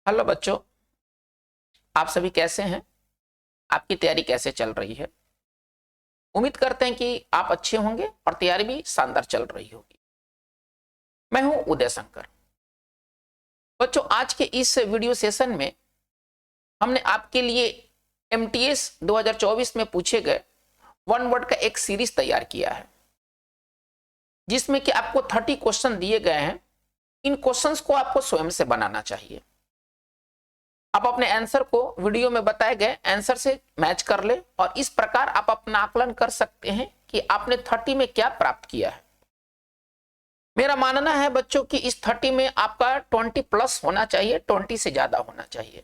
Hello बच्चों, आप सभी कैसे हैं? आपकी तैयारी कैसे चल रही है? उम्मीद करते हैं कि आप अच्छे होंगे और तैयारी भी शानदार चल रही होगी। मैं हूं उदय शंकर। बच्चों, आज के इस वीडियो सेशन में हमने आपके लिए एमटीएस 2024 में पूछे गए वन वर्ड का एक सीरीज तैयार किया है, जिसमें कि आपको 30 क्वेश्चन दिए गए हैं। इन क्वेश्चंस को आपको स्वयं से बनाना चाहिए। आप अपने आंसर को वीडियो में बताए गए आंसर से मैच कर ले और इस प्रकार आप अपना आकलन कर सकते हैं कि आपने 30 में क्या प्राप्त किया है। मेरा मानना है बच्चों कि इस 30 में आपका 20 प्लस होना चाहिए, 20 से ज्यादा होना चाहिए।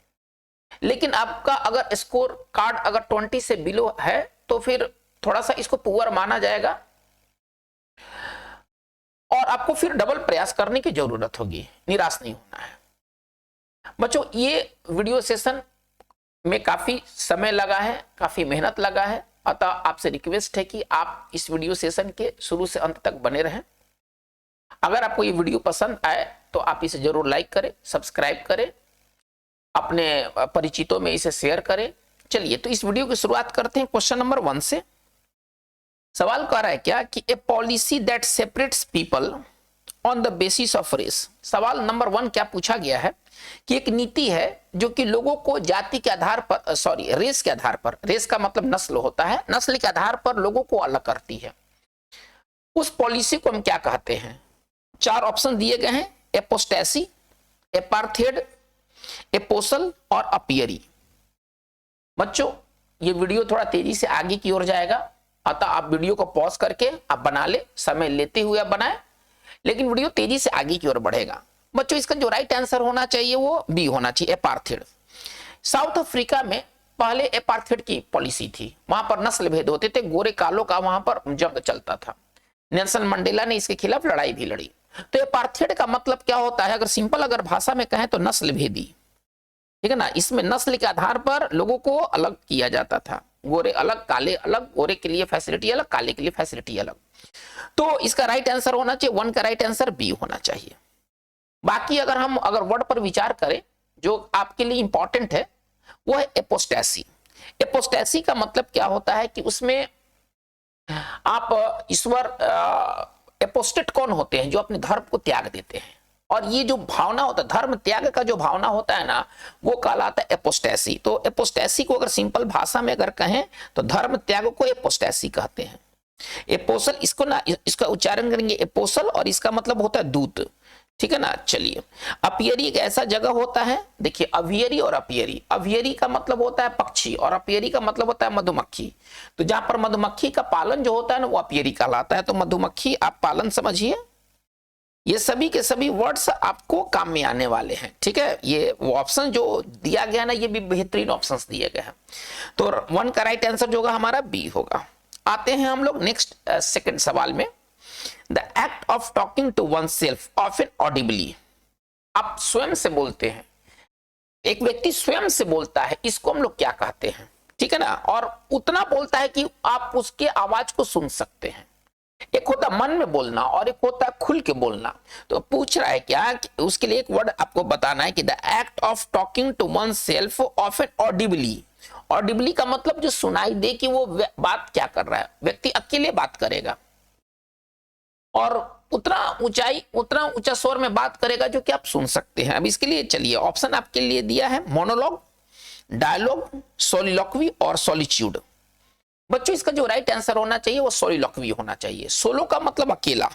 लेकिन आपका अगर स्कोर कार्ड अगर 20 से बिलो है तो फिर थोड़ा सा इसको पुअर माना जाएगा और आपको फिर डबल प्रयास करने की जरूरत होगी। निराश नहीं होना है बच्चों। ये वीडियो सेशन में काफी समय लगा है, काफी मेहनत लगा है, अतः आपसे रिक्वेस्ट है कि आप इस वीडियो सेशन के शुरू से अंत तक बने रहें। अगर आपको ये वीडियो पसंद आए तो आप इसे जरूर लाइक करें, सब्सक्राइब करें, अपने परिचितों में इसे शेयर करें। चलिए तो इस वीडियो की शुरुआत करते हैं क्वेश्चन नंबर 1 से। सवाल कह रहा है क्या कि a policy that separates people on the basis of race. सवाल नंबर 1 क्या पूछा गया है कि एक नीति है जो कि लोगों को जाति के आधार पर, रेस के आधार पर, रेस का मतलब नस्ल होता है, नस्ल के आधार पर लोगों को अलग करती है। उस पॉलिसी को हम क्या कहते हैं? 4 ऑप्शन दिए गए हैं: एपोस्टेसी, एपार्थेड, एपोसल और अपियरी। बच्चों, ये वीडियो थोड़ा तेजी से आगे की ओर जाएगा, अतः आप वीडियो को पॉज करके आप बना ले, समय लेते हुए आप बनाए, लेकिन वीडियो तेजी से आगे की ओर बढ़ेगा। बच्चों, इसका जो राइट आंसर होना चाहिए वो बी होना चाहिए, एपार्थेड। साउथ अफ्रीका में पहले एपार्थेड की पॉलिसी थी। वहां पर नस्ल भेद होते थे, गोरे कालों का वहां पर जंग चलता था। नेल्सन मंडेला ने इसके खिलाफ लड़ाई भी लड़ी। तो एपार्थेड का मतलब क्या होता है? अगर सिंपल अगर भाषा में कहें तो नस्ल भेदी, ठीक है ना। इसमें नस्ल के आधार पर लोगों को अलग किया जाता था। गोरे अलग, काले अलग, गोरे के लिए फैसिलिटी अलग, काले के लिए फैसिलिटी अलग। तो इसका राइट आंसर होना चाहिए 1 का राइट आंसर बी होना चाहिए। बाकी अगर वर्ड पर विचार करें जो आपके लिए इंपॉर्टेंट है वो है एपोस्टेसी। एपोस्टेसी का मतलब क्या होता है कि उसमें आप ईश्वर, एपोस्टेट कौन होते हैं? जो अपने धर्म को त्याग देते हैं। और ये जो भावना होता है, धर्म त्याग का जो भावना होता है ना, वो कहलाता है एपोस्टेसी। तो एपोस्टेसी को अगर सिंपल भाषा में अगर कहें तो धर्म त्याग को एपोस्टेसी कहते हैं। एपोसल, इसको ना, इसका उच्चारण करेंगे एपोसल और इसका मतलब होता है दूत, ठीक है ना। चलिए, अपियरी एक ऐसा जगह होता है, देखिए अवियरी और अपियरी। अवियरी का मतलब होता है पक्षी और अपियरी का मतलब होता है मधुमक्खी। तो जहां पर मधुमक्खी का पालन जो होता है ना, वो अपियरी कहलाता है। तो मधुमक्खी आप पालन समझिए। ये सभी के सभी वर्ड्स आपको काम में आने वाले हैं, ठीक है। ये वो ऑप्शन जो दिया गया ना, ये भी बेहतरीन ऑप्शन दिए गए हैं। तो 1 का राइट आंसर जो होगा हमारा बी होगा। आते हैं हम लोग नेक्स्ट सेकंड सवाल में। The act of talking to oneself often audibly. आप स्वयं से बोलते हैं, एक व्यक्ति स्वयं से बोलता है, इसको हम लोग क्या कहते हैं? ठीक है ना। और उतना बोलता है कि आप उसके आवाज को सुन सकते हैं। एक होता है मन में बोलना और एक होता है खुल के बोलना। तो पूछ रहा है क्या कि उसके लिए एक वर्ड आपको बताना है कि the act of talking to oneself often audibly. Audibly का मतलब जो सुनाई दे कि वो बात क्या कर रहा है। व्यक्ति अकेले बात करेगा और उतना ऊंचा स्वर में बात करेगा जो कि आप सुन सकते हैं। अब इसके लिए चलिए ऑप्शन आपके लिए दिया है: मोनोलॉग, डायलॉग, सोलिलोक्वी और सॉलिट्यूड। बच्चों, इसका जो राइट आंसर होना चाहिए वो सोलिलोक्वी होना चाहिए। सोलो का मतलब अकेला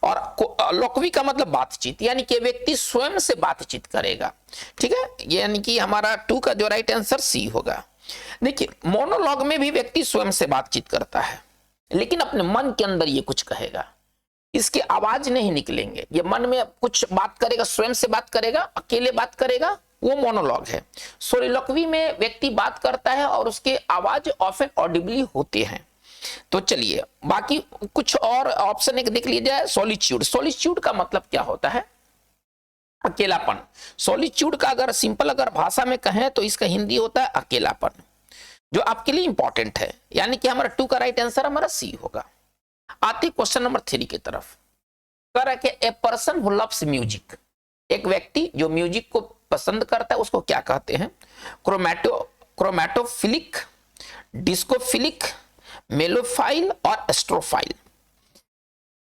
और लोक्वी का मतलब बातचीत, यानी कि व्यक्ति स्वयं से बातचीत करेगा, ठीक है। यानी कि हमारा 2 का जो राइट आंसर सी होगा। देखिए, मोनोलॉग में भी व्यक्ति स्वयं से बातचीत करता है, लेकिन अपने मन के अंदर ये कुछ कहेगा, इसके आवाज नहीं निकलेंगे। ये मन में कुछ बात करेगा, स्वयं से बात करेगा, अकेले बात करेगा, वो मोनोलॉग है। सोलिलोक्वी में व्यक्ति बात करता है और उसके आवाज ऑफन ऑडिबली होते हैं। तो चलिए बाकी कुछ और ऑप्शन एक देख लीजिए। सॉलिट्यूड, सॉलिट्यूड का मतलब क्या होता है? अकेलापन। सॉलिट्यूड का अगर सिंपल अगर भाषा में कहें तो इसका हिंदी होता है अकेलापन, जो आपके लिए इंपॉर्टेंट है। यानी कि हमारा 2 का राइट आंसर हमारा सी होगा। आते क्वेश्चन नंबर 3 की तरफ। कह रहा है कि ए पर्सन हु लव्स म्यूजिक। एक व्यक्ति जो म्यूजिक को पसंद करता है उसको क्या कहते हैं? क्रोमैटोफिलिक, डिस्कोफिलिक, मेलोफाइल और एस्ट्रोफाइल।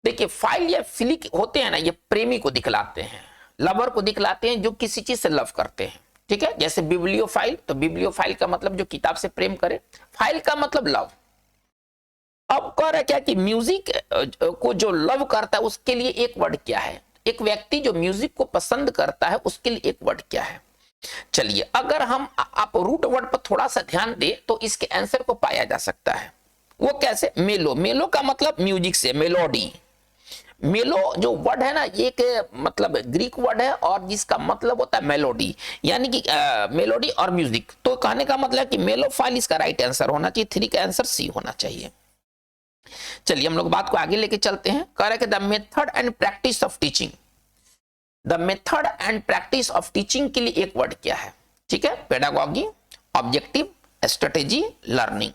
देखिए फाइल या फिलिक होते हैं ना, ये प्रेमी को दिखलाते हैं, लवर को दिखलाते हैं जो किसी चीज से लव करते हैं, ठीक है। जैसे बिब्लियोफाइल, तो बिब्लियोफाइल का मतलब जो किताब से प्रेम करे, फाइल का मतलब लव। अब कह रहा क्या कि म्यूजिक को जो लव करता है उसके लिए एक वर्ड क्या है? एक व्यक्ति जो म्यूजिक को पसंद करता है उसके लिए एक वर्ड क्या है? चलिए अगर हम आप रूट वर्ड पर थोड़ा सा ध्यान दें तो इसके आंसर को पाया जा सकता है। वो कैसे? मेलो। मेलो का मतलब म्यूजिक से, मेलोडी। मेलो जो वर्ड है ना, ये एक मतलब ग्रीक वर्ड है और जिसका मतलब होता है मेलोडी, यानी कि मेलोडी और म्यूजिक। तो कहने का मतलब कि मेलोफाइल इसका राइट आंसर होना चाहिए, 3 का आंसर सी होना चाहिए। चलिए हम लोग बात को आगे लेके चलते हैं। कह रहे कि the method and practice of teaching. The method and practice of teaching के लिए एक वर्ड क्या है? ठीक है, पेडागॉगी, ऑब्जेक्टिव, स्ट्रेटेजी, लर्निंग।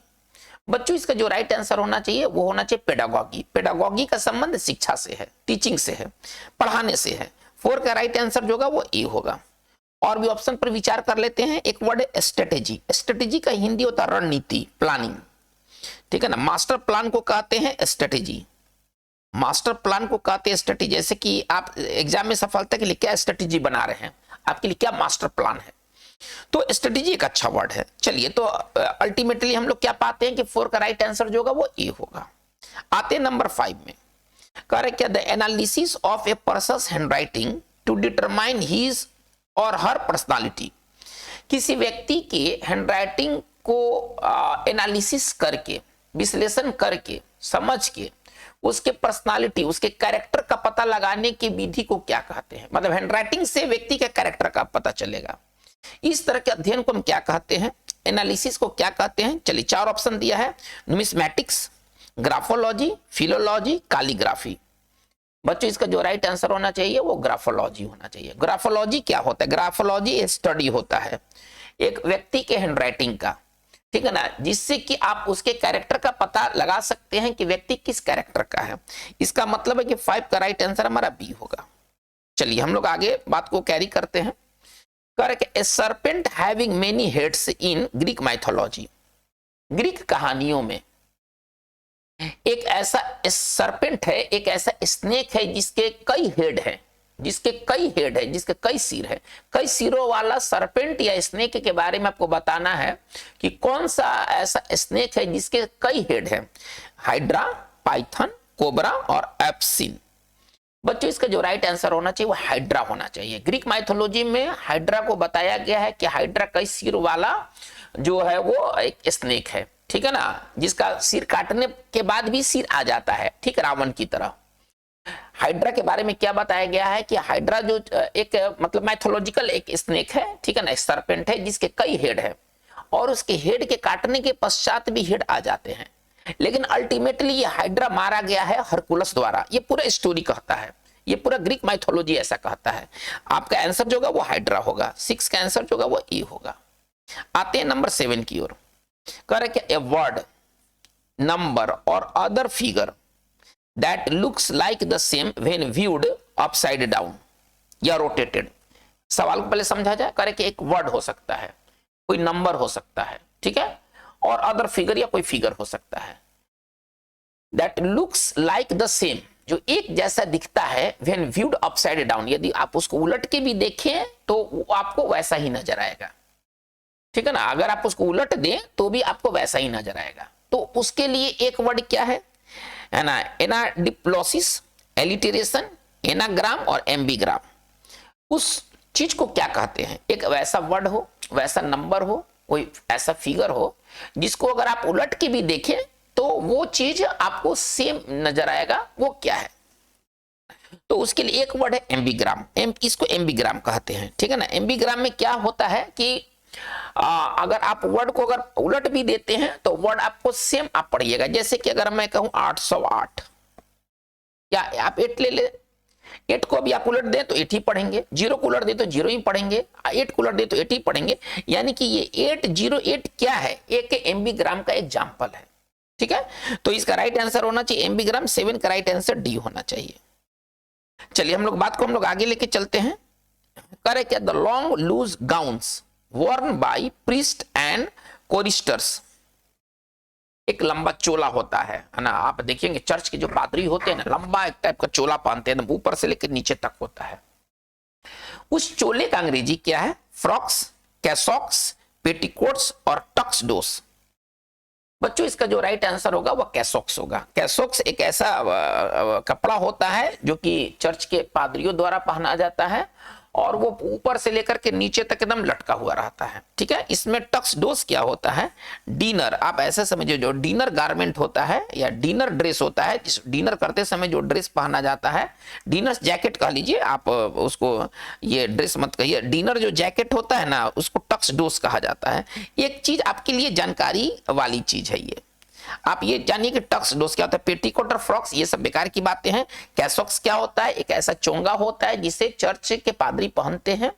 बच्चों इसका जो राइट आंसर होना चाहिए वो होना चाहिए पेडागॉगी। पेडागॉगी का संबंध शिक्षा से है, टीचिंग से है, पढ़ाने से है। 4 का राइट आंसर जो होगा वो ए होगा। और भी ऑप्शन पर विचार कर लेते हैं। एक वर्ड है स्ट्रेटेजी। स्ट्रेटेजी का हिंदी होता है रणनीति, प्लानिंग, ठीक है ना। मास्टर प्लान को कहते हैं स्ट्रेटेजी। मास्टर प्लान को कहते हैं स्ट्रेटेजी। जैसे कि आप एग्जाम में सफलता के लिए क्या स्ट्रेटेजी बना रहे हैं, आपके लिए क्या मास्टर प्लान है, तो स्ट्रेटेजी एक अच्छा वर्ड है। चलिए तो अल्टीमेटली हम लोग क्या पाते हैं कि 4 का राइट आंसर जो होगा वो ए होगा। आते हैं नंबर 5 में। कह रहे क्या? The analysis of a person's handwriting to determine his or her personality. किसी व्यक्ति के हैंडराइटिंग को एनालिसिस करके, विश्लेषण करके, समझ के उसके पर्सनालिटी, उसके कैरेक्टर का पता लगाने की विधि को क्या कहते हैं? मतलब हैंडराइटिंग से व्यक्ति के कैरेक्टर का पता चलेगा। इस तरह के अध्ययन को हम क्या कहते हैं? एनालिसिस को क्या कहते हैं? चलिए 4 ऑप्शन दिया है। नुमिस्मैटिक्स, ग्राफोलॉजी, फिलोलॉजी, कैलीग्राफी। बच्चों इसका जो राइट आंसर होना चाहिए वो ग्राफोलॉजी होना चाहिए। ग्राफोलॉजी क्या होता है? ग्राफोलॉजी स्टडी होता है एक व्यक्ति के हैंडराइटिंग का, ठीक है ना, जिससे कि आप उसके कैरेक्टर का पता लगा सकते हैं कि व्यक्ति किस कैरेक्टर का है। इसका मतलब है कि 5 का राइट आंसर हमारा बी होगा। चलिए हम लोग आगे बात को कैरी करते हैं। A serpent having many heads in Greek mythology. Greek कहानियों में एक ऐसा सर्पेंट है, एक ऐसा स्नेक है जिसके कई हेड है, जिसके कई सिर है। कई सिरों वाला सर्पेंट या स्नेक के बारे में आपको बताना है कि कौन सा ऐसा स्नेक है जिसके कई हेड है। हाइड्रा, पाइथन, कोबरा और एप्सिन। बच्चों इसका जो राइट आंसर होना चाहिए वो हाइड्रा होना चाहिए। ग्रीक माइथोलॉजी में हाइड्रा को बताया गया है कि हाइड्रा कई सिर वाला जो है वो एक स्नेक है, ठीक है ना, जिसका सिर काटने के बाद भी सिर आ जाता है, ठीक, रावण की तरह। हाइड्रा के बारे में क्या बताया गया है कि हाइड्रा जो एक मतलब माइथोलॉजिकल एक स्नेक है, ठीक है ना, सर्पेंट है जिसके कई हेड है और उसके हेड के काटने के पश्चात भी हेड आ जाते हैं। लेकिन अल्टीमेटली ये हाइड्रा मारा गया है हरकुलस द्वारा। ये पूरा स्टोरी कहता है, ये पूरा ग्रीक माइथोलॉजी ऐसा कहता है। आपका आंसर जो होगा वो हाइड्रा होगा। 6 का आंसर जो होगा वो ई होगा। आते हैं नंबर 7 की ओर। कह रहे क्या? ए वर्ड, नंबर और other figure that looks like the same when viewed upside down या रोटेटेड। सवाल को पहले समझा जाए। कह रहे कि एक वर्ड हो सकता है, कोई नंबर हो सकता है, ठीक है, और अदर फिगर या कोई फिगर हो सकता है। That looks like the same, जो एक जैसा दिखता है, व्हेन व्यूड अपसाइड डाउन, यदि आप उसको उलट के भी देखें तो वो आपको वैसा ही नजर आएगा, ठीक है ना। अगर आप उसको उलट दें तो भी आपको वैसा ही नजर आएगा। तो उसके लिए एक वर्ड क्या है ना? एनाडिप्लोसिस, एलिटरेशन, एनाग्राम और एम्बिग्राम। उस चीज को क्या कहते हैं? एक वैसा वर्ड हो, वैसा नंबर हो, कोई ऐसा फिगर हो जिसको अगर आप उलट के भी देखें तो वो चीज आपको सेम नजर आएगा। वो क्या है? तो उसके लिए एक वर्ड है एम्बिग्राम। इसको एम्बिग्राम कहते हैं, ठीक है ना। एम्बिग्राम में क्या होता है कि अगर आप वर्ड को अगर उलट भी देते हैं तो वर्ड आपको सेम आप पढ़िएगा। जैसे कि अगर मैं कहूं 808 या आप 8 ले ले, 8 को भी आप उलट दें तो 8 ही पढ़ेंगे, 0 को उलट दे तो 0 ही पढ़ेंगे, 8 को उलट दे तो 8 ही पढ़ेंगे। यानी कि ये 808 क्या है? एक एम्बिग्राम का एग्जाम्पल है, ठीक है। तो इसका राइट आंसर होना चाहिए एम्बिग्राम। 7 का राइट आंसर डी होना चाहिए। चलिए हम लोग बात को हम लोग आगे लेके चलते हैं। करे क्या, the long loose gowns worn by priest and choristers। एक लंबा चोला होता है ना, आप देखेंगे चर्च के जो पादरी होते हैं ना, लंबा एक टाइप का चोला पहनते हैं, ऊपर से लेकर नीचे तक होता है। उस चोले का अंग्रेजी क्या है, फ्रॉक्स, कैसॉक्स, पेटीकोट्स और टक्सडोस। बच्चों इसका जो राइट आंसर होगा वो कैसॉक्स होगा। कैसॉक्स एक ऐसा कपड़ा होता है जो कि चर्च के पादरियों द्वारा पहना जाता है और वो ऊपर से लेकर के नीचे तक एकदम लटका हुआ रहता है, ठीक है। इसमें टक्सडोस क्या होता है, डिनर, आप ऐसे समझिए जो डिनर गारमेंट होता है या डिनर ड्रेस होता है, जिस डिनर करते समय जो ड्रेस पहना जाता है, डिनर जैकेट कह लीजिए आप उसको, ये ड्रेस मत कहिए, डिनर जो जैकेट होता है ना उसको टक्सडोस कहा जाता है। एक चीज आपके लिए जानकारी वाली चीज है ये, आप ये जानिए कि टक्सडोस क्या होता है। पेटीकोट और फ्रॉक्स ये सब बेकार की बातें हैं। कैसॉक्स क्या होता है, एक ऐसा चोंगा होता है जिसे चर्च के पादरी पहनते हैं,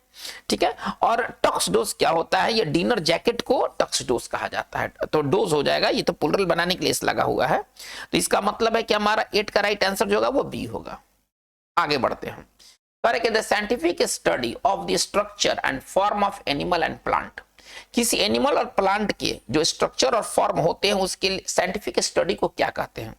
ठीक है। और टक्सडोस क्या होता है, ये डिनर जैकेट को टक्सडोस कहा जाता है। तो डोज हो जाएगा, ये तो प्लुरल बनाने के लिए इस लगा हुआ है, तो इसका मतलब है कि हमारा 8 का राइट आंसर जो होगा वो बी होगा। आगे बढ़ते हैं। The scientific study of the structure and form of animal and plant. किसी एनिमल और प्लांट के जो स्ट्रक्चर और फॉर्म होते हैं उसके साइंटिफिक स्टडी को क्या कहते हैं।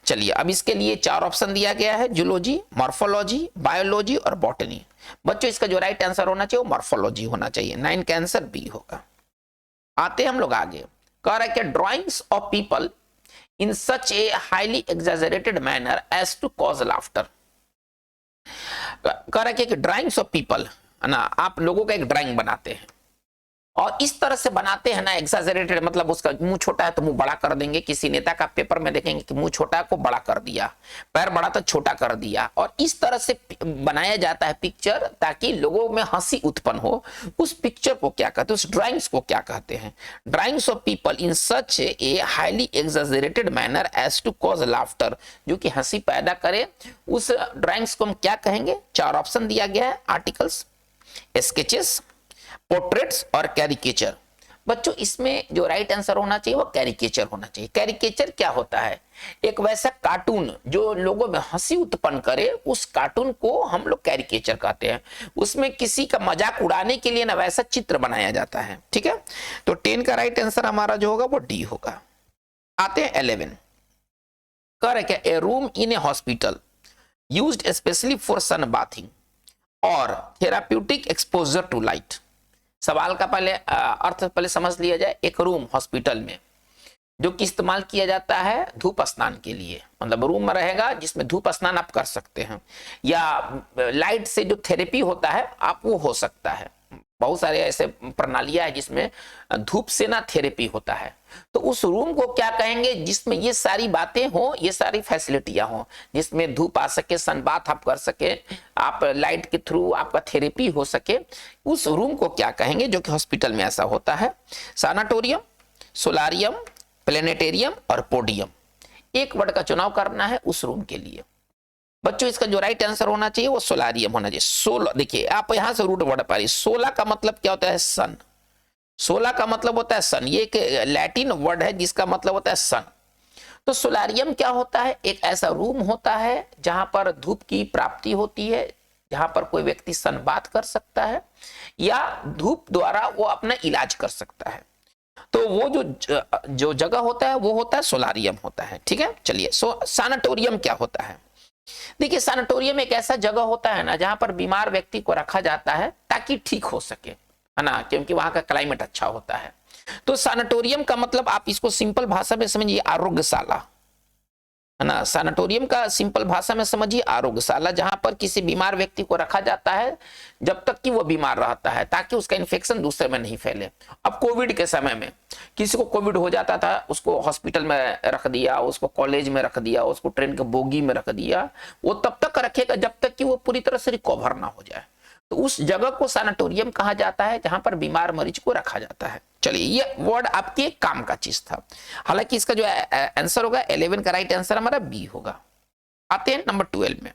चलिए अब इसके लिए 4 ऑप्शन दिया गया है, जूलॉजी, मॉर्फोलॉजी, बायोलॉजी और बॉटनी। बच्चों इसका जो राइट आंसर होना चाहिए वो मॉर्फोलॉजी होना चाहिए। 9 का आंसर बी होगा। आते हैं हम लोग आगे। कह रहा है कि drawings of people in such a highly exaggerated manner as to cause laughter. कह रहा है कि ड्राइंग्स ऑफ पीपल है ना, आप लोगों का एक ड्राइंग बनाते हैं और इस तरह से बनाते हैं ना, एक्सैजरेटेड मतलब उसका मुंह छोटा है तो मुंह बड़ा कर देंगे। किसी नेता का पेपर में देखेंगे कि मुंह छोटा है को बड़ा कर दिया, पैर बड़ा तो छोटा कर दिया, और इस तरह से बनाया जाता है पिक्चर ताकि लोगों में हंसी उत्पन्न हो। उस पिक्चर को क्या कहते हैं, उस ड्राइंग्स को क्या कहते हैं। Drawings of people in such a highly exaggerated manner as to cause laughter, जो कि हंसी पैदा करे, उस ड्राइंग्स को हम क्या कहेंगे। 4 ऑप्शन दिया गया है, आर्टिकल्स, स्केचेस, पोर्ट्रेट्स और कैरिकेचर। बच्चों इसमें जो राइट आंसर होना चाहिए वो कैरिकेचर होना चाहिए। कैरिकेचर क्या होता है, एक वैसा कार्टून जो लोगों में हंसी उत्पन्न करे, उस कार्टून को हम लोग कैरिकेचर कहते हैं। उसमें किसी का मजाक उड़ाने के लिए ना वैसा चित्र बनाया जाता है, ठीक है। तो 10 का राइट आंसर हमारा जो होगा वो डी होगा। आते हैं 11। कह रहे क्या, a room in a hospital used specially for sunbathing और थेराप्यूटिक एक्सपोजर टू लाइट। सवाल का पहले अर्थ पहले समझ लिया जाए। एक रूम हॉस्पिटल में जो कि इस्तेमाल किया जाता है धूप स्नान के लिए, मतलब रूम में रहेगा जिसमें धूप स्नान आप कर सकते हैं, या लाइट से जो थेरेपी होता है आप वो हो सकता है। बहुत सारे ऐसे प्रणालियां है जिसमें धूप से ना थेरेपी होता है। तो उस रूम को क्या कहेंगे जिसमें ये सारी बातें हो, ये सारी फैसिलिटियां हो, जिसमें धूप आ सके, सनबाथ आप कर सके, आप लाइट के थ्रू आपका थेरेपी हो सके, उस रूम को क्या कहेंगे जो कि हॉस्पिटल में ऐसा होता है। सैनाटोरियम, सोलारियम, प्लेनेटेरियम और पोडियम। एक वर्ड का चुनाव करना है उस रूम के लिए। बच्चों इसका जो राइट आंसर होना चाहिए वो सोलारियम होना चाहिए। 16 देखिए आप यहां से रूट वर्ड पाइए। 16 का मतलब क्या होता है, सन। 16 का मतलब होता है सन, ये एक लैटिन वर्ड है जिसका मतलब होता है सन। तो सोलारियम क्या होता है, एक ऐसा रूम होता है जहां पर धूप की प्राप्ति होती है, जहां पर कोई व्यक्ति सनबाथ कर सकता है या धूप द्वारा वो अपना इलाज कर सकता है। तो वो जो जगह होता है वो होता है सोलारियम होता है, ठीक है। चलिए सैनाटोरियम क्या होता है। देखिए सैनाटोरियम एक ऐसा जगह होता है ना जहां पर बीमार व्यक्ति को रखा जाता है ताकि ठीक हो सके, है ना, क्योंकि वहां का क्लाइमेट अच्छा होता है। तो सैनाटोरियम का मतलब आप इसको सिंपल भाषा में समझिए आरोग्यशाला, है ना। सैनाटोरियम का सिंपल भाषा में समझिए आरोग्यशाला, जहां पर किसी बीमार व्यक्ति को रखा जाता है जब तक कि वो बीमार रहता है ताकि उसका इन्फेक्शन दूसरे में नहीं फैले। अब कोविड के समय में किसी को कोविड हो जाता था, उसको हॉस्पिटल में रख दिया, उसको कॉलेज में रख दिया, उसको ट्रेन के बोगी में रख दिया, वो तब तक रखेगा जब तक कि वो पूरी तरह से रिकवर ना हो जाए। तो उस जगह को सैनाटोरियम कहा जाता है जहां पर बीमार मरीज को रखा जाता है। चलिए ये वर्ड आपके काम का चीज था। हालांकि इसका जो आंसर होगा 11 का राइट आंसर हमारा बी होगा। आते हैं नंबर 12 में।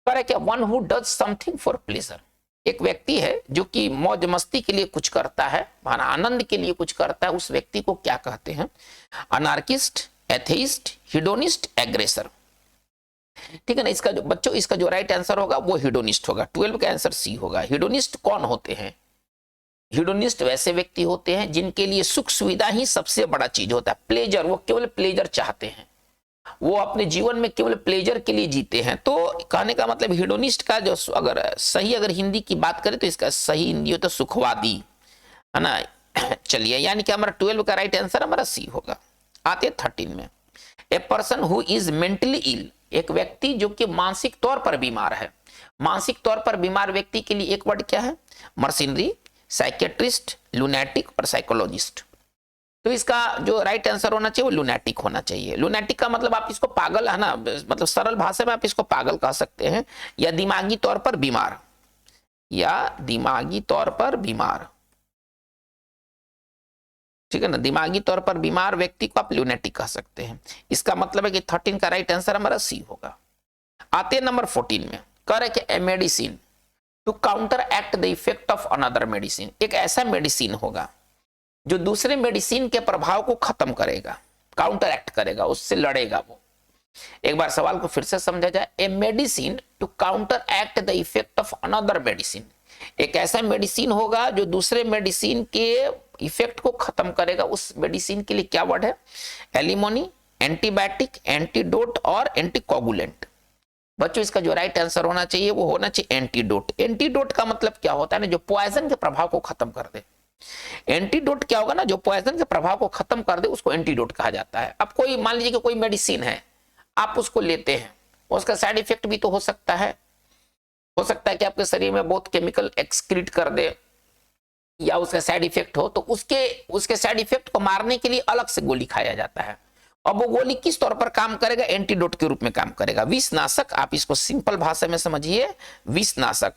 क्या, one who does something for pleasure. एक व्यक्ति है जो कि मौज मस्ती के लिए कुछ करता है, माना आनंद के लिए कुछ करता है, उस व्यक्ति को क्या कहते हैं। Anarchist, atheist, hedonist, aggressor. ठीक है ना। इसका जो बच्चों, इसका जो राइट आंसर होगा वो हिडोनिस्ट होगा। 12 का आंसर सी होगा। हिडोनिस्ट कौन होते हैं? हिडोनिस्ट वैसे व्यक्ति होते हैं जिनके लिए सुख सुविधा ही सबसे बड़ा चीज होता है। प्लेजर, वो केवल प्लेजर चाहते हैं, वो अपने जीवन में केवल प्लेजर के लिए जीते हैं। तो कहने का मतलब हिडोनिस्ट का जो अगर सही अगर हिंदी की बात करें तो इसका सही हिंदी होता है सुखवादी, है ना। चलिए, यानी कि हमारा 12 का राइट आंसर हमारा सी होगा। आते 13 में, a person who is mentally ill, एक व्यक्ति जो कि मानसिक तौर पर बीमार है। मानसिक तौर पर बीमार व्यक्ति के लिए एक वर्ड क्या है? मर्सिनरी, साइकेट्रिस्ट, लुनैटिक और साइकोलॉजिस्ट। तो इसका जो राइट आंसर होना चाहिए वो लुनैटिक होना चाहिए। लुनैटिक का मतलब आप इसको पागल, है ना, मतलब सरल भाषा में आप इसको पागल कह सकते हैं, या दिमागी तौर पर बीमार, या दिमागी तौर पर बीमार, ठीक है ना। दिमागी तौर पर बीमार व्यक्ति को आप लुनैटिक कह सकते हैं। इसका मतलब है कि 13 का राइट आंसर हमारा सी होगा। आते नंबर 14 में, कह रहे कि a medicine to counteract the effect of another medicine, एक ऐसा मेडिसिन होगा जो दूसरे मेडिसिन के प्रभाव को खत्म करेगा, काउंटर एक्ट करेगा, उससे लड़ेगा वो। एक बार सवाल को फिर से समझा जाए। A medicine to counteract the effect of another medicine, एक ऐसा मेडिसिन होगा जो दूसरे मेडिसिन के इफेक्ट को खत्म करेगा। उस मेडिसिन के लिए क्या वर्ड है? एलिमोनी, एंटीबायोटिक, एंटीडोट और एंटीकोगुलेंट। बच्चों, इसका जो राइट आंसर होना चाहिए वो होना चाहिए एंटीडोट। एंटीडोट का मतलब क्या होता है ना, जो पॉइजन के प्रभाव को खत्म कर दे। एंटीडोट क्या होगा ना, जो पॉइजन के प्रभाव को खत्म कर दे, उसको एंटीडोट कहा जाता है। अब कोई मान लीजिए कि कोई मेडिसिन है, आप उसको लेते हैं, उसका साइड इफेक्ट भी तो हो सकता है। हो सकता है कि आपके शरीर में बहुत केमिकल एक्सक्रीट कर दे, या उसका साइड इफेक्ट हो, तो उसके साइड इफेक्ट को मारने के लिए अलग से गोली खाया जाता है। अब वो गोली किस तौर पर काम करेगा? एंटीडोट के रूप में काम करेगा, विषनाशक। आप इसको सिंपल भाषा में समझिए, विषनाशक।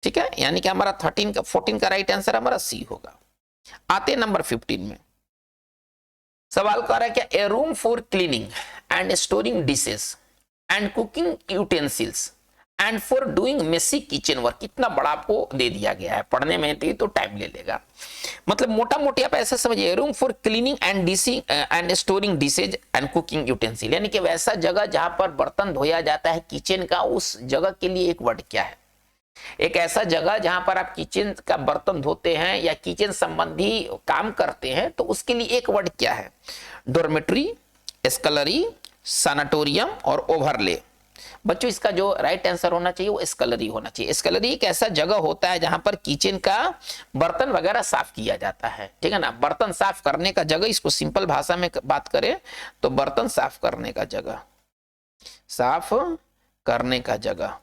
ठीक है, यानी कि हमारा 14 का राइट आंसर हमारा सी होगा। आते नंबर 15 में, सवाल कर रहा है क्या? A room for cleaning and storing dishes and cooking utensils and for doing messy kitchen work. कितना बड़ा आपको दे दिया गया है, पढ़ने में तो टाइम ले लेगा। मतलब मोटा मोटी आप ऐसा समझिए, room for cleaning and dishing and storing dishes and cooking utensil, यानी कि वैसा जगह जहां पर बर्तन धोया जाता है किचन का, उस जगह के लिए एक वर्ड क्या है? एक ऐसा जगह जहां पर आप किचन का बर्तन धोते हैं या किचन संबंधी काम करते हैं, तो उसके लिए एक वर्ड क्या है? डॉर्मेट्री, स्कलरी, सैनिटोरियम और ओवरले। बच्चों, इसका जो राइट आंसर होना चाहिए वो स्कलरी होना चाहिए। स्कलरी एक ऐसा जगह होता है जहां पर किचन का बर्तन वगैरह साफ किया जाता है, ठीक है ना। बर्तन साफ करने का जगह, इसको सिंपल भाषा में बात करें तो बर्तन साफ करने का जगह, साफ करने का जगह,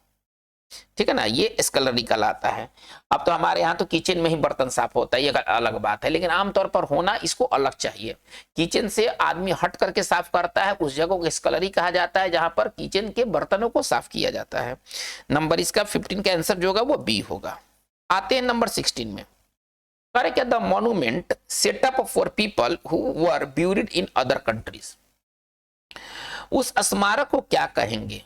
ठीक है ना, ये स्कलरी कहलाता है। अब तो हमारे यहाँ तो किचन में ही बर्तन साफ होता है, ये अलग बात है, लेकिन आमतौर पर होना इसको अलग चाहिए। किचन से आदमी हट करके साफ करता है, उस जगह को स्कलरी कहा जाता है जहां पर किचन के बर्तनों को साफ किया जाता है। नंबर इसका 15 का आंसर जो होगा वो बी होगा। आते हैं नंबर 16 में, क्या? The monument setup for people who were buried in other countries. उस स्मारक को क्या कहेंगे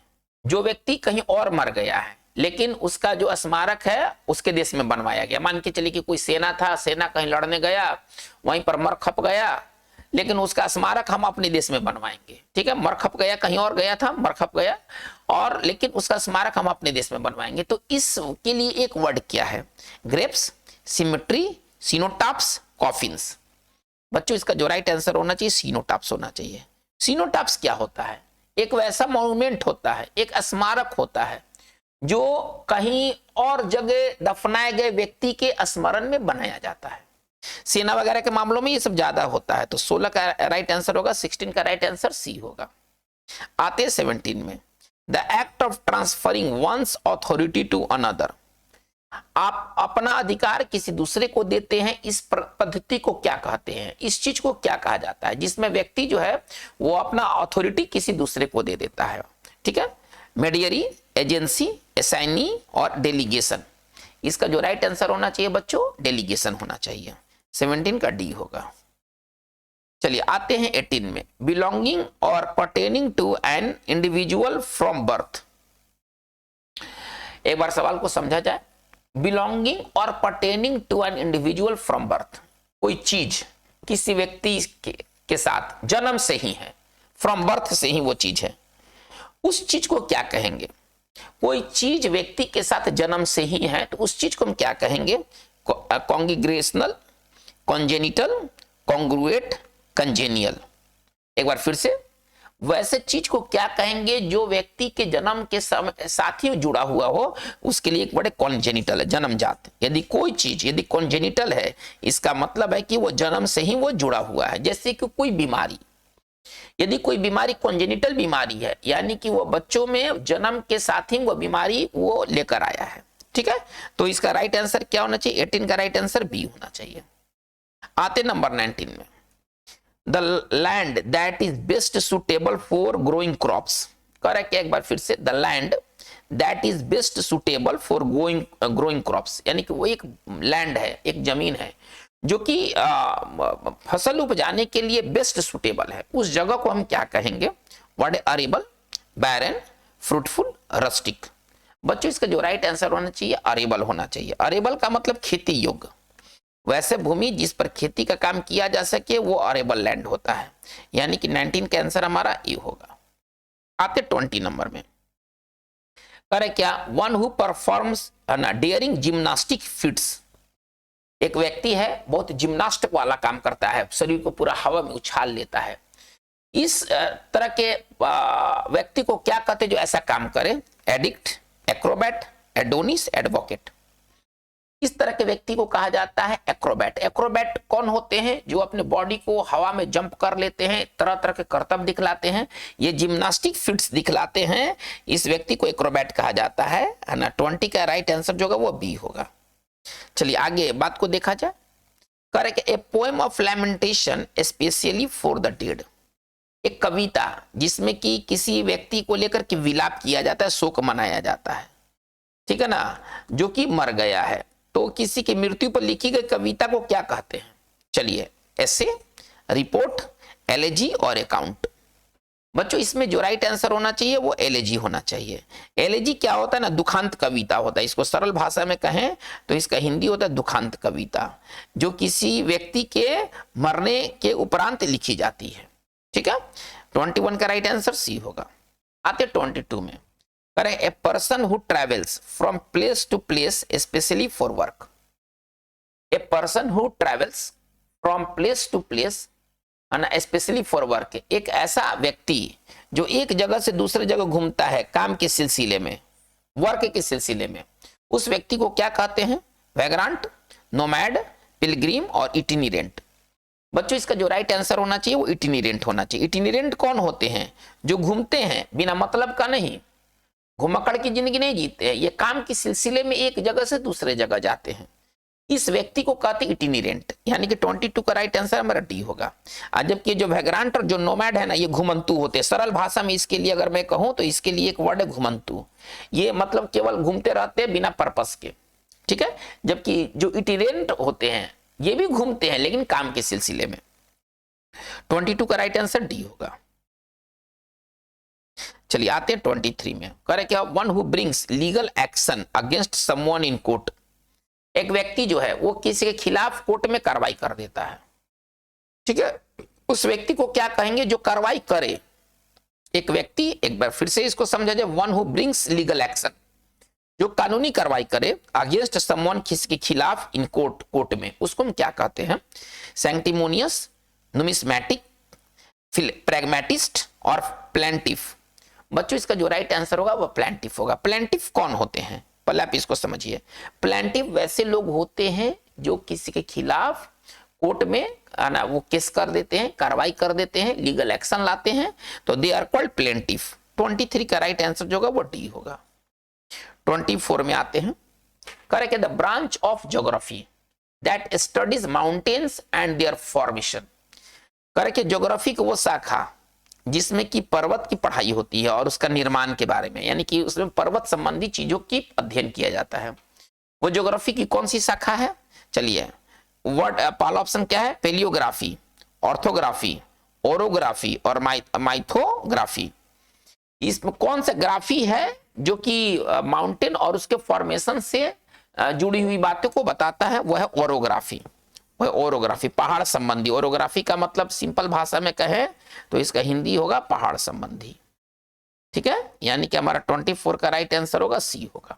जो व्यक्ति कहीं और मर गया है, लेकिन उसका जो स्मारक है उसके देश में बनवाया गया। मान के चलिए कि कोई सेना था, सेना कहीं लड़ने गया, वहीं पर मर खप गया, लेकिन उसका स्मारक हम अपने देश में बनवाएंगे। ठीक है, मर खप गया, कहीं और गया था, मर खप गया, और लेकिन उसका स्मारक हम अपने देश में बनवाएंगे। तो इसके लिए एक वर्ड क्या है? Graves, cemetery, cenotaphs, coffins. बच्चों, इसका जो राइट आंसर होना चाहिए सीनोटाप्स होना चाहिए। सीनोटाप्स क्या होता है? एक वैसा मॉन्यूमेंट होता है, एक स्मारक होता है जो कहीं और जगह दफनाए गए व्यक्ति के स्मरण में बनाया जाता है। सेना वगैरह के मामलों में ये सब ज्यादा होता है। तो 16 का राइट आंसर होगा, 16 का राइट आंसर सी होगा। आते 17 में, the act of transferring one's authority to another. आप अपना अधिकार किसी दूसरे को देते हैं, इस पद्धति को क्या कहते हैं? इस चीज को क्या कहा जाता है जिसमें व्यक्ति जो है वो अपना अथॉरिटी किसी दूसरे को दे देता है? ठीक है, मेडियरी, एजेंसी, असाइनी और डेलीगेशन। इसका जो राइट आंसर होना चाहिए बच्चों डेलीगेशन होना चाहिए। 17 का डी होगा। चलिए आते हैं 18 में, belonging or pertaining to an individual from birth. एक बार सवाल को समझा जाए। Belonging or pertaining to an individual from birth, कोई चीज किसी व्यक्ति के साथ जन्म से ही है, फ्रॉम बर्थ से ही वो चीज है, उस चीज को क्या कहेंगे? कोई चीज व्यक्ति के साथ जन्म से ही है तो उस चीज को हम क्या कहेंगे? Congregational, congenital, congruent, congenial. एक बार फिर से, वैसे चीज को क्या कहेंगे जो व्यक्ति के जन्म के साथ ही जुड़ा हुआ हो, उसके लिए एक बड़े कॉन्जेनिटल है, जन्मजात। यदि कोई चीज यदि कॉन्जेनिटल है, इसका मतलब है कि वो जन्म से ही वो जुड़ा हुआ है। जैसे कि कोई बीमारी, यदि कोई बीमारी कॉन्जेनिटल बीमारी है, यानी कि वो बच्चों में जन्म के साथ ही वो बीमारी वो लेकर आया है। ठीक है, तो इसका राइट आंसर क्या होना चाहिए? 18 का राइट आंसर बी होना चाहिए। आते नंबर 19 में, the land that is best suitable for growing crops. Correct, एक बार फिर से, the land that is best suitable for growing crops, यानी कि वो एक लैंड है, एक जमीन है जो कि फसल उपजाने के लिए बेस्ट सुटेबल है। उस जगह को हम क्या कहेंगे? वर्ड अरेबल, बैरन, फ्रूटफुल, रस्टिक। बच्चों इसका जो राइट आंसर होना चाहिए अरेबल होना चाहिए। अरेबल का मतलब खेती योग्य, वैसे भूमि जिस पर खेती का काम किया जा सके वो अरेबल लैंड होता है, यानी कि 19 का आंसर हमारा ए होगा। आते 20 नंबर में, करे क्या? One who performs daring gymnastic feats. एक व्यक्ति है, बहुत जिम्नास्ट वाला काम करता है, शरीर को पूरा हवा में उछाल लेता है। इस तरह के व्यक्ति को क्या कहते हैं जो ऐसा काम करे? Addict, Acrobat, Adonis, advocate. इस तरह के व्यक्ति को कहा जाता है एक्रोबैट। एक्रोबैट कौन होते हैं? जो अपने बॉडी को हवा में जंप कर लेते हैं, तरह तरह के करतब दिखलाते हैं, ये जिम्नास्टिक फिट्स दिखलाते हैं, इस व्यक्ति को एक्रोबैट कहा जाता है ना। 20 का राइट आंसर जो होगा वो बी होगा। चलिए आगे बात को देखा जाए। Correct, a poem of lamentation specially for the dead. एक कविता जिसमें कि किसी व्यक्ति को लेकर के विलाप किया जाता है, शोक मनाया जाता है, ठीक है ना, जो कि मर गया है। तो किसी की मृत्यु पर लिखी गई कविता को क्या कहते हैं? चलिए, ऐसे, रिपोर्ट, एलेजी और अकाउंट। बच्चों इसमें जो राइट आंसर होना चाहिए वो एलेजी होना चाहिए। एलेजी क्या होता है ना? दुखांत कविता होता है। इसको सरल भाषा में कहें तो इसका हिंदी होता है दुखांत कविता, जो किसी व्यक्ति के मरने के उपरांत लिखी जाती है। ठीक है, 21 का राइट आंसर सी होगा। आते 22 में, करें a person who travels from place to place specially for work. A person who travels from place to place specially for work, एक ऐसा व्यक्ति जो एक जगह से दूसरे जगह घूमता है काम के सिलसिले में, वर्क के सिलसिले में, उस व्यक्ति को क्या कहते हैं? वैग्रांट, नोमैड, पिलग्रिम और इटिनेरेंट। बच्चों इसका जो राइट आंसर होना चाहिए वो इटिनेरेंट होना चाहिए। इटिनेरेंट कौन होते हैं? जो घूमते हैं, बिना मतलब का नहीं, घुमक्कड़ की जिंदगी नहीं जीते हैं, ये काम के सिलसिले में एक जगह से दूसरे जगह जाते हैं, इस व्यक्ति को कहते हैं इटिनेरेंट, यानी कि 22 का राइट आंसर हमारा डी होगा। जबकि जो वैग्रांट और जो नोमैड है ना, ये घुमंतु होते हैं। सरल भाषा में इसके लिए अगर मैं कहूं तो इसके लिए एक वर्ड है घुमंतु। ये मतलब केवल घूमते रहते हैं बिना पर्पस के, ठीक है। जबकि जो इटिनेरेंट होते हैं ये भी घूमते हैं लेकिन काम के सिलसिले में। 22 का राइट आंसर डी होगा। चलिए आते हैं 23 में। करे क्या? One who brings legal action against someone in court. एक व्यक्ति जो है वो किसी के खिलाफ कोर्ट में कार्रवाई कर देता है, ठीक है, उस व्यक्ति को क्या कहेंगे जो कार्रवाई करे? एक व्यक्ति, एक बार फिर से इसको समझा जाए, one who brings legal action, जो कानूनी कार्रवाई करे अगेंस्ट समवन, किसी के खिलाफ, इन कोर्ट, कोर्ट में, उसको हम क्या कहते हैं? सैंक्टिमोनियस, नुमिस्मैटिक, प्रैग्मेटिस्ट और प्लेंटिफ। बच्चों इसका जो राइट आंसर होगा वो प्लेंटिफ होगा। प्लेंटिफ कौन होते हैं? पहले आप इसको समझिए। प्लेंटिफ वैसे लोग होते हैं जो किसी के खिलाफ कोर्ट में ना वो केस कर देते हैं, कार्रवाई कर देते हैं, लीगल एक्शन लाते हैं, तो दे आर कॉल्ड प्लेंटिफ। 23 का राइट आंसर जो होगा वो डी होगा। 24 में आते हैं। Correct, the branch of geography that studies mountains and there formation. Correct, geography की वो शाखा जिसमें कि पर्वत की पढ़ाई होती है और उसका निर्माण के बारे में, यानी कि उसमें पर्वत संबंधी चीजों की अध्ययन किया जाता है, वो ज्योग्राफी की कौन सी शाखा है? चलिए, वर्ड पहला ऑप्शन क्या है? पेलियोग्राफी, ऑर्थोग्राफी, ओरोग्राफी और माइथोग्राफी। इसमें कौन सा ग्राफी है जो कि माउंटेन और उसके फॉर्मेशन से जुड़ी हुई बातों को बताता है? वह है ओरोग्राफी। वह ओरोग्राफी, पहाड़ संबंधी। ओरोग्राफी का मतलब सिंपल भाषा में कहे तो इसका हिंदी होगा पहाड़ संबंधी, ठीक है, यानी कि हमारा 24 का राइट आंसर होगा सी होगा।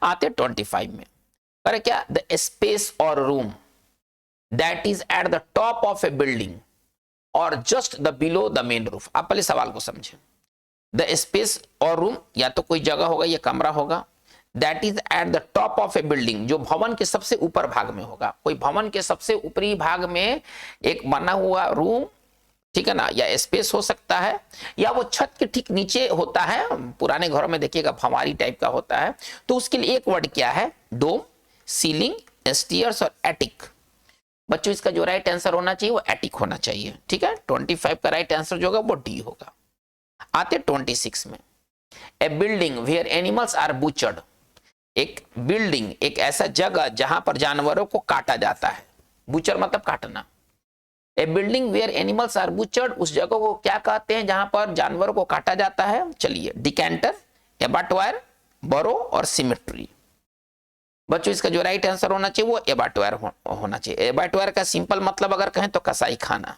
आते 25 में, करे क्या, द स्पेस और room that is at the top of a building और just the below the main roof. आप पहले सवाल को समझें। द स्पेस और रूम या तो कोई जगह होगा या कमरा होगा, that is at the top of a building, जो भवन के सबसे ऊपर भाग में होगा। कोई भवन के सबसे ऊपरी भाग में एक बना हुआ रूम, ठीक है ना, या स्पेस हो सकता है, या वो छत के ठीक नीचे होता है। पुराने घरों में देखिएगा भंवारी टाइप का होता है, तो उसके लिए एक वर्ड क्या है, डोम, सीलिंग, स्टेयर्स और एटिक। बच्चों इसका जो राइट आंसर होना चाहिए वो एटिक होना चाहिए। ठीक है, 25 का राइट आंसर जो होगा वो डी होगा। आते 26 में, a building where animals are butchered, एक बिल्डिंग, एक ऐसा जगह जहां पर जानवरों को काटा जाता है। बुचर मतलब काटना। A building where animals are butchered, उस जगह को क्या कहते हैं जहां पर जानवरों को काटा जाता है? चलिए, डिकेंटर, एबाटवायर, बरो और सिमेट्री। बच्चों इसका जो राइट आंसर होना चाहिए वो एबाटवायर होना चाहिए। एबाटवायर का सिंपल मतलब अगर कहें तो कसाई खाना।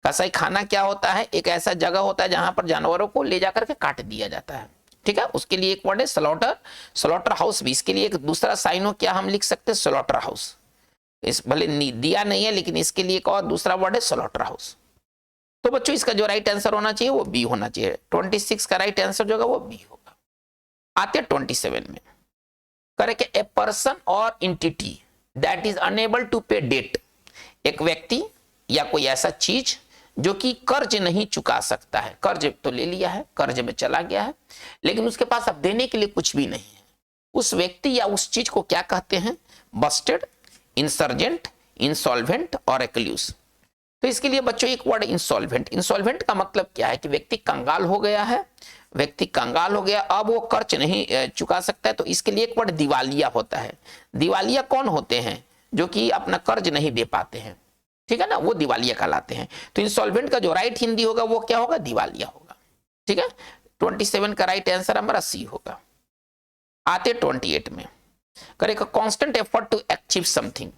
कसाई खाना क्या होता है? एक ऐसा जगह होता है जहां पर जानवरों को ले जाकर के काट दिया जाता है। ठीक है, उसके लिए एक वर्ड है स्लॉटर, स्लॉटर हाउस भी। इसके लिए एक दूसरा साइन हो, क्या हम लिख सकते हैं? Slaughter house. इस भले दिया नहीं है लेकिन इसके लिए एक और दूसरा वर्ड है स्लॉटर हाउस। तो बच्चों इसका जो राइट आंसर होना चाहिए वो बी होना चाहिए। 26 का राइट आंसर जो होगा वो बी होगा। आते 27 में, correct, a person or entity that is unable to pay debt, एक व्यक्ति या कोई ऐसा चीज जो कि कर्ज नहीं चुका सकता है। कर्ज तो ले लिया है, कर्ज में चला गया है, लेकिन उसके पास अब देने के लिए कुछ भी नहीं है। उस व्यक्ति या उस चीज को क्या कहते हैं? बस्टेड, इंसर्जेंट, इंसॉल्वेंट और एक्लूस। तो इसके लिए बच्चों एक वर्ड इंसॉल्वेंट। इंसॉल्वेंट का मतलब क्या है कि व्यक्ति कंगाल हो गया है, व्यक्ति कंगाल हो गया, अब वो कर्ज नहीं चुका सकता है, तो इसके लिए एक वर्ड दिवालिया होता है। दिवालिया कौन होते हैं? जो कि अपना कर्ज नहीं दे पाते हैं, ठीक है ना, वो दिवालिया कहलाते हैं। तो इंसॉल्वेंट का जो राइट हिंदी होगा वो क्या होगा? दिवालिया होगा। ठीक है, 27 का राइट आंसर हमारा सी होगा। आते 28 में, करेगा constant effort to achieve something,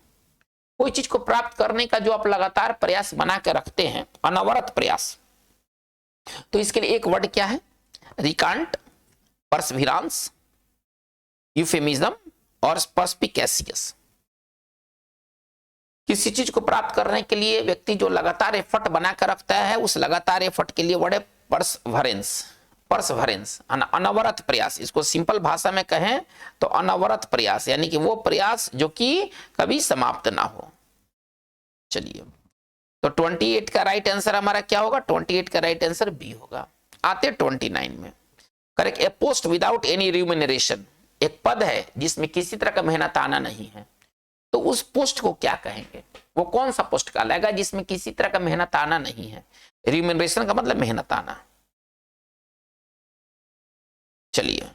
कोई चीज को प्राप्त करने का जो आप लगातार प्रयास बना के रखते हैं, अनवरत प्रयास। तो इसके लिए एक वर्ड क्या है? रिकांट, परसविरांस, यूफेमिज्म और पर्सपिकेसियस। किसी चीज को प्राप्त करने के लिए व्यक्ति जो लगातार एफर्ट बनाकर रखता है, उस लगातार एफर्ट के लिए वर्ड है परसवरेंस। परसवरेंस, अनवरत प्रयास। इसको सिंपल भाषा में कहें तो अनवरत प्रयास, यानी कि वो प्रयास जो कि कभी समाप्त ना हो। चलिए, तो 28 का राइट आंसर हमारा क्या होगा? 28 का राइट आंसर बी होगा। आते 29 में, करेक्ट, ए पोस्ट विदाउट एनी रिम्यूनरेशन, एक पद है जिसमें किसी तरह का मेहनत आना नहीं है, तो उस पोस्ट को क्या कहेंगे? वो कौन सा पोस्ट कहलाएगा जिसमें किसी तरह का मेहनत आना नहीं है? रिम्यूनरेशन का मतलब मेहनत आना। चलिए,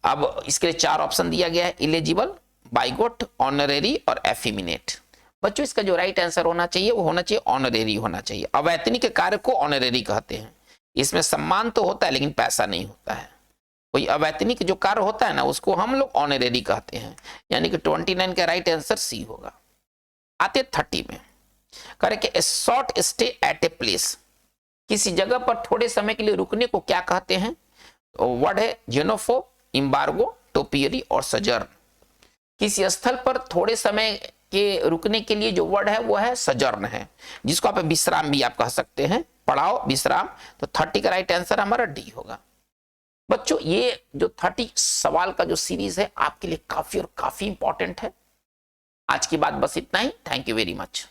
अब इसके लिए 4 ऑप्शन दिया गया है, इलिजिबल, बाइगोट, ऑनरेरी और एफिमिनेट। बच्चों इसका जो राइट आंसर होना चाहिए वो होना चाहिए ऑनरेरी होना चाहिए। अवैतनिक कार्य को ऑनरेरी कहते हैं। इसमें सम्मान तो होता है लेकिन पैसा नहीं होता है। कोई अवैतनिक जो कार्य होता है ना, उसको हम लोग ऑनरेरी कहते हैं, यानी कि 29 का राइट आंसर सी होगा। आते 30 में, correct, A short stay at a place, किसी जगह पर थोड़े समय के लिए रुकने को क्या कहते हैं? वर्ड है जेनोफोब, इम्बार्गो, टोपियरी और सजर्न। किसी स्थल पर थोड़े समय के रुकने के लिए जो वर्ड है वो है सजर्न है, जिसको आप विश्राम भी आप कह सकते हैं, पड़ाव, विश्राम। तो 30 का राइट आंसर हमारा डी होगा। बच्चों ये जो 30 सवाल का जो सीरीज है आपके लिए काफी और काफी इंपॉर्टेंट है। आज की बात बस इतना ही। Thank you very much.